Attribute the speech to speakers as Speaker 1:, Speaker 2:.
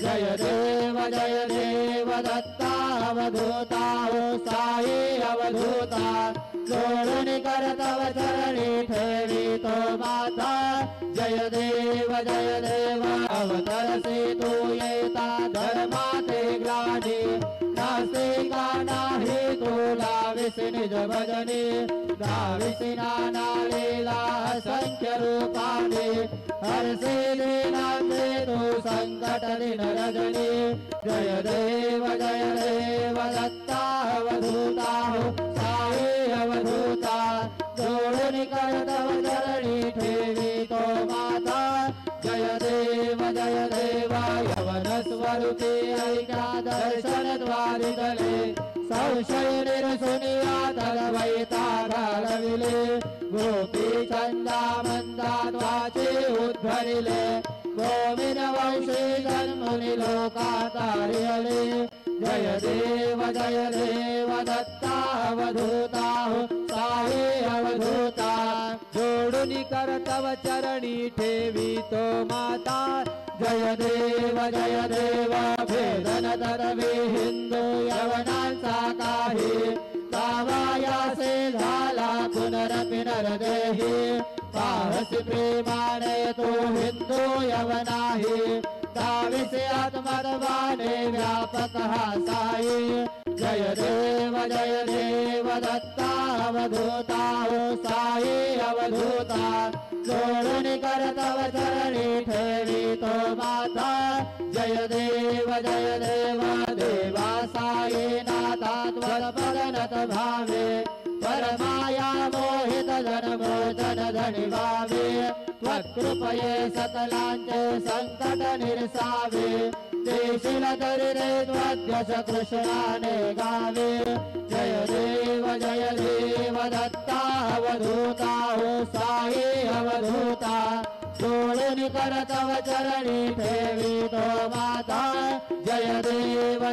Speaker 1: जय देव दत्ता अवधूता हो साई अवधूता जोडून कर तव चरणी ठेवी तो माता जय देव अवतरसी तू येता धर्माते ग्लानी नास्तिका नाही तुला विसी निज भजनी दाविसी नाना लीला असंख्य रूपाने हरसी दीनांचे तू संकट दिन रजनी जय देव दत्ता अवधूता हो साई अवधूता जोडून कर तव चरणी ठेवी तो माता जय देव यवन स्वरूपी ऐका दर्शन द्वारितले संशय निरसुनिया तलवैता घालविले गोपी चंदा मंदा त्वाचे उद्भरिले गोविंद वंशी जन्मुनि लोकातारियले जय देव दत्ता अवधूता हो साई अवधूता जोडून कर तव चरणी ठेवी तो माता जय देव भेदन तरवे हिंदू यवनांचा काही कावायासे झाला पुनरपि नरदेही पाहसी प्रेमाने तो हिंदू यवनाही दाविसे आत्मदवाने व्यापक हा साई जय देव दत्ता अवधूता हो साई अवधूता जोडून कर तव चरणी ठेवी तो माता जय देव देवा साई नाथा त्वत्पदनत भावे परमाया मोहित जनमोचन धनी भावे त्वत्कृपये सकलांचे संकट निरसावे देशील तरी रे त्वद्यश कृष्णाने गावे जय देव दत्ता अवधूता हो साई अवधूता जोडून कर तव चरणी ठेवी तो माता जय देव